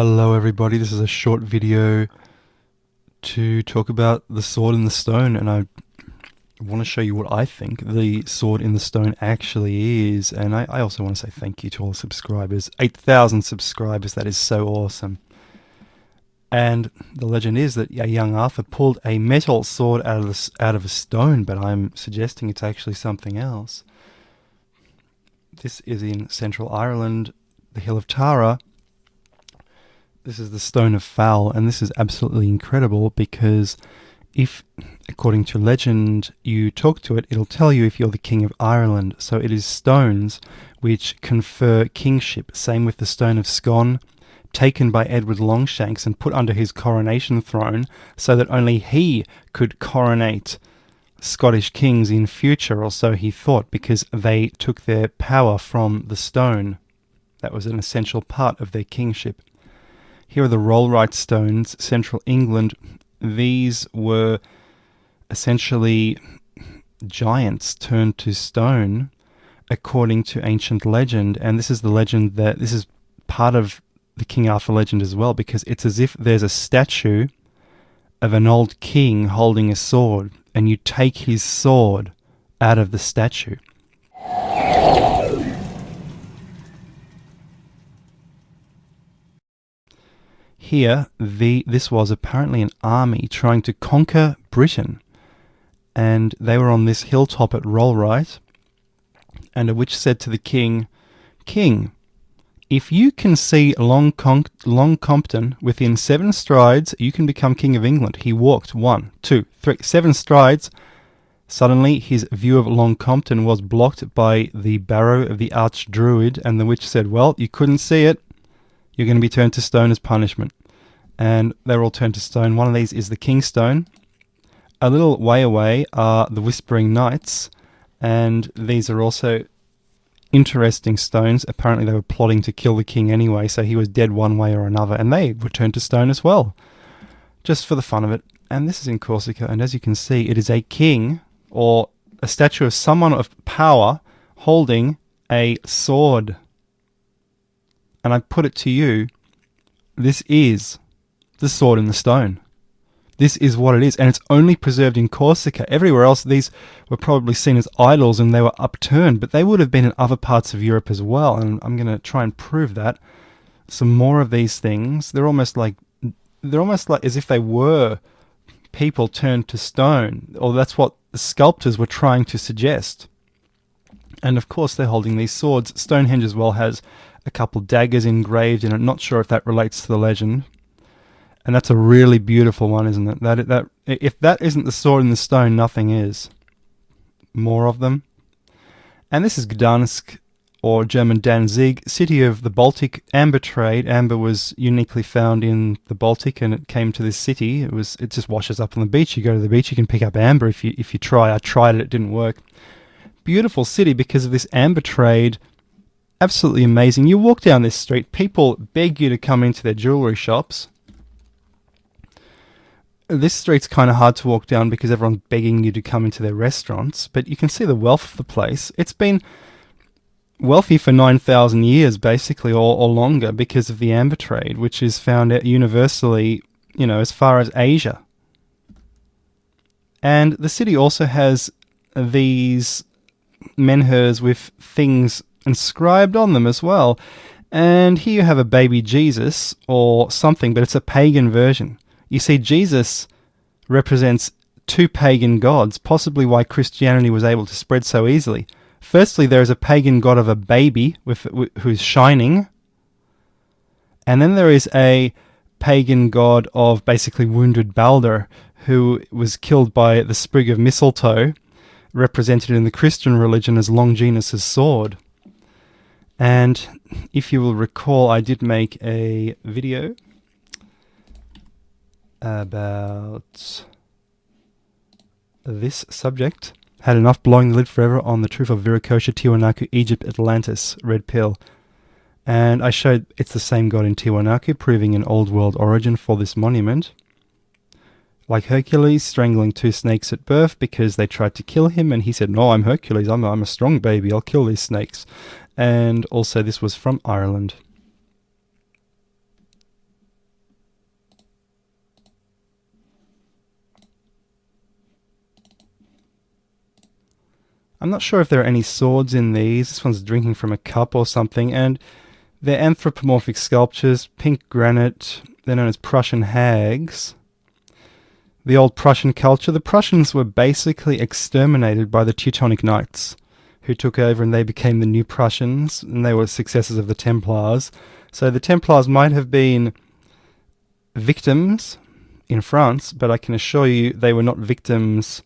Hello everybody, this is a short video to talk about the sword in the stone, and I want to show you what I think the sword in the stone actually is. And I also want to say thank you to all the subscribers. 8,000 subscribers, that is so awesome. And the legend is that young Arthur pulled a metal sword out of a stone, but I'm suggesting it's actually something else. This is in central Ireland, the Hill of Tara. This is the Stone of Fowl, and this is absolutely incredible because if, according to legend, you talk to it, it'll tell you if you're the King of Ireland. So it is stones which confer kingship. Same with the Stone of Scone, taken by Edward Longshanks and put under his coronation throne so that only he could coronate Scottish kings in future, or so he thought, because they took their power from the stone. That was an essential part of their kingship. Here are the rollright stones, central England. These were essentially giants turned to stone, according to ancient legend. And this is the legend that this is part of the King Arthur legend as well, because it's as if there's a statue of an old king holding a sword, and you take his sword out of the statue. Here, this was apparently an army trying to conquer Britain, and they were on this hilltop at Rollright, and a witch said to the king, "King, if you can see Long Compton within 7 strides, you can become King of England." He walked 1, 2, 3, 7 strides. Suddenly, his view of Long Compton was blocked by the barrow of the Archdruid, and the witch said, "Well, you couldn't see it. You're going to be turned to stone as punishment." And they're all turned to stone. One of these is the King's Stone. A little way away are the Whispering Knights, and these are also interesting stones. Apparently they were plotting to kill the king anyway, so he was dead one way or another, and they were turned to stone as well, just for the fun of it. And this is in Corsica, and as you can see, it is a king, or a statue of someone of power, holding a sword. And I put it to you, this is the sword in the stone. This is what it is, and it's only preserved in Corsica. Everywhere else, these were probably seen as idols and they were upturned, but they would have been in other parts of Europe as well, and I'm going to try and prove that. Some more of these things, they're almost like as if they were people turned to stone, or that's what the sculptors were trying to suggest. And of course they're holding these swords. Stonehenge as well has a couple daggers engraved in it. Not sure if that relates to the legend. And that's a really beautiful one, isn't it? That if that isn't the sword in the stone, nothing is. More of them. And this is Gdansk, or German Danzig, city of the Baltic amber trade. Amber was uniquely found in the Baltic, and it came to this city. It just washes up on the beach. You go to the beach, you can pick up amber if you try. I tried it, it didn't work. Beautiful city because of this amber trade. Absolutely amazing. You walk down this street, people beg you to come into their jewellery shops. This street's kind of hard to walk down because everyone's begging you to come into their restaurants, but you can see the wealth of the place. It's been wealthy for 9,000 years, basically, or longer, because of the amber trade, which is found universally, as far as Asia. And the city also has these menhirs with things inscribed on them as well. And here you have a baby Jesus or something, but it's a pagan version. You see, Jesus represents 2 pagan gods, possibly why Christianity was able to spread so easily. Firstly, there is a pagan god of a baby who's shining. And then there is a pagan god of basically wounded Balder, who was killed by the sprig of mistletoe, represented in the Christian religion as Longinus' sword. And if you will recall, I did make a video about this subject. Had enough blowing the lid forever on the truth of Viracocha, Tiwanaku, Egypt, Atlantis, Red Pill. And I showed it's the same god in Tiwanaku, proving an old world origin for this monument. Like Hercules strangling 2 snakes at birth because they tried to kill him, and he said, "No, I'm Hercules, I'm a strong baby, I'll kill these snakes." And also this was from Ireland. I'm not sure if there are any swords in these. This one's drinking from a cup or something, and they're anthropomorphic sculptures, pink granite. They're known as Prussian hags. The Old Prussian culture. The Prussians were basically exterminated by the Teutonic Knights, who took over and they became the New Prussians, and they were successors of the Templars. So the Templars might have been victims in France, but I can assure you they were not victims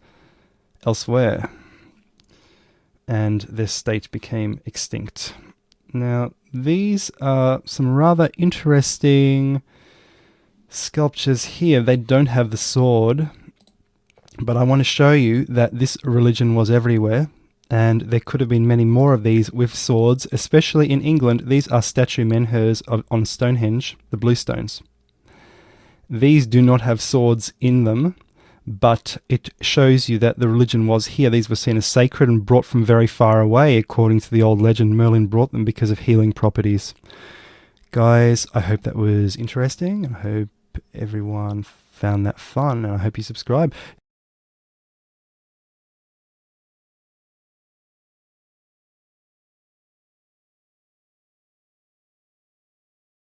elsewhere. And their state became extinct. Now, these are some rather interesting sculptures here. They don't have the sword, but I want to show you that this religion was everywhere, and there could have been many more of these with swords, especially in England. These are statue menhirs on Stonehenge, the blue stones. These do not have swords in them, but it shows you that the religion was here. These were seen as sacred and brought from very far away. According to the old legend, Merlin brought them because of healing properties. Guys, I hope that was interesting. I hope everyone found that fun, and I hope you subscribe.